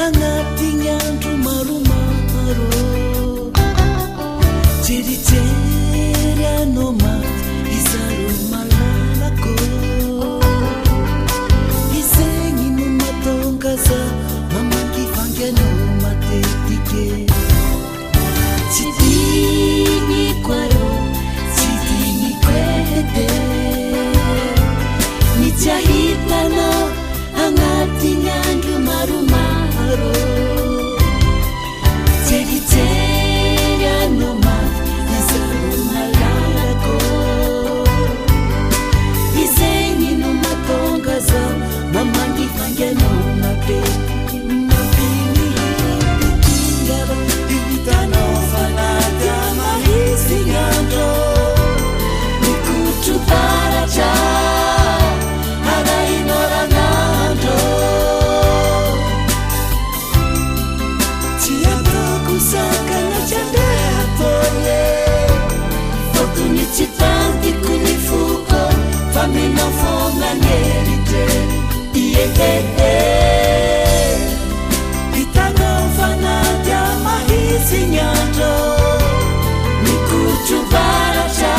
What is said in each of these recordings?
agnatigny andro maromaro jerijery anao maty izaro malalako izegny no matonga za mamakivangy anao matetike tsy digniko arô tsy digniko ede tsy ahitanao agnatigny andro maromaro jerijery anao maty izaro malalako izegny no matonga zao mamangivangy anao mapetiky mampinihipikingava hitanao fanaty amahisigny andro mikotro baratra tsy tantiko ny foko fa minao fognanyeritrery iehee hitanao fanaty amahisigny andro mikotro baratra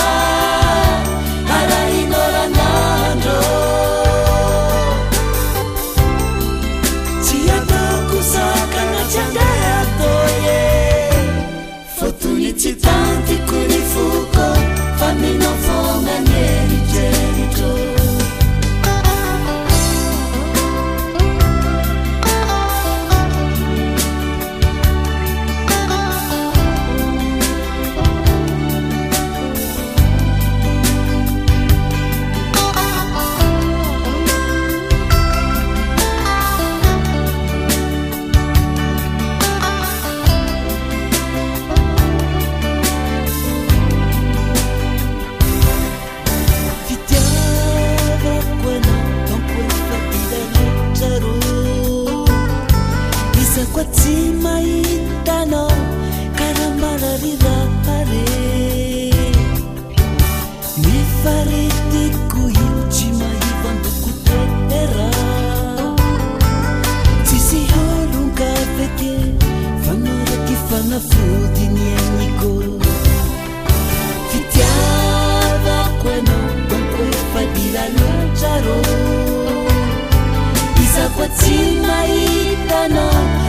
arahinao tsy ataoko sakana tsy andeha atoye fotony tsy tantiko ny foko minao fognanyeritreritro tsy mahitanao karamararirahare mifaritiko io tsy mahivandoko toera tsisy olongaveke fanaraky fanafodiny ainiko fitiavako anao donko efa dira loatra rô izako tsy mahitanao